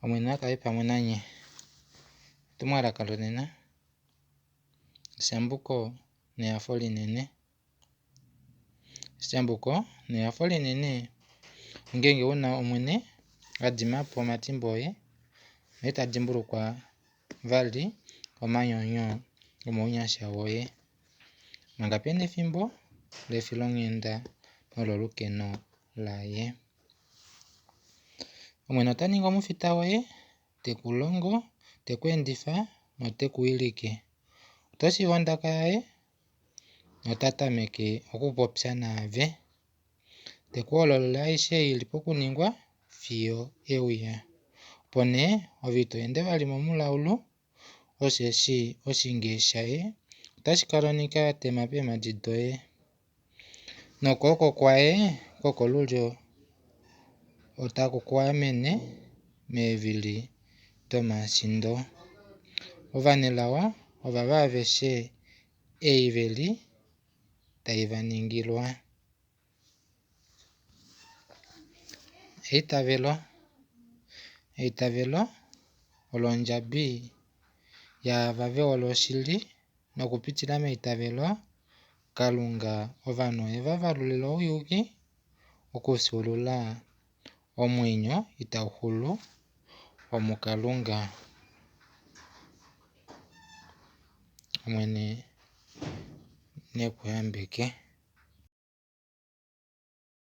omwene akale pamwe nanye. Etumwalaka lyonena eshambuko nehafo linene. Eshambuko nehafo linene ongele wuna omwene adimapo omathimbo oye ndele ta dhimbulukwa vali omanyonyo gomaunyasha goye manga pena ethimbo lefi lomuyenda nololukeno lwaye. Omwene ota ningi omufita goye, teku longo, teku enditha noteku wilike. Oto shiva ondaka yaye nota tameke oku popya naave, teku hololele ayihe yili pokuningwa sigo euya. Opo nee ovi ito ende vali momulawula osho eshi oshinge shaye otashi kala onika yatema peema litoye. Nokooko kwaye kooko lulyo otaku kwamene meevili dhomashindo. Ovanelago ova vaaveshe eiveli tali vaningilwa. Eitavelo olyo ondjambi yaava vehole oshili nokupitila meitavelo Kalunga ovanhu oheva valulilwa uuyuki okusulula omwenyo itagu hulu omukalunga. Omwene neku yambeke.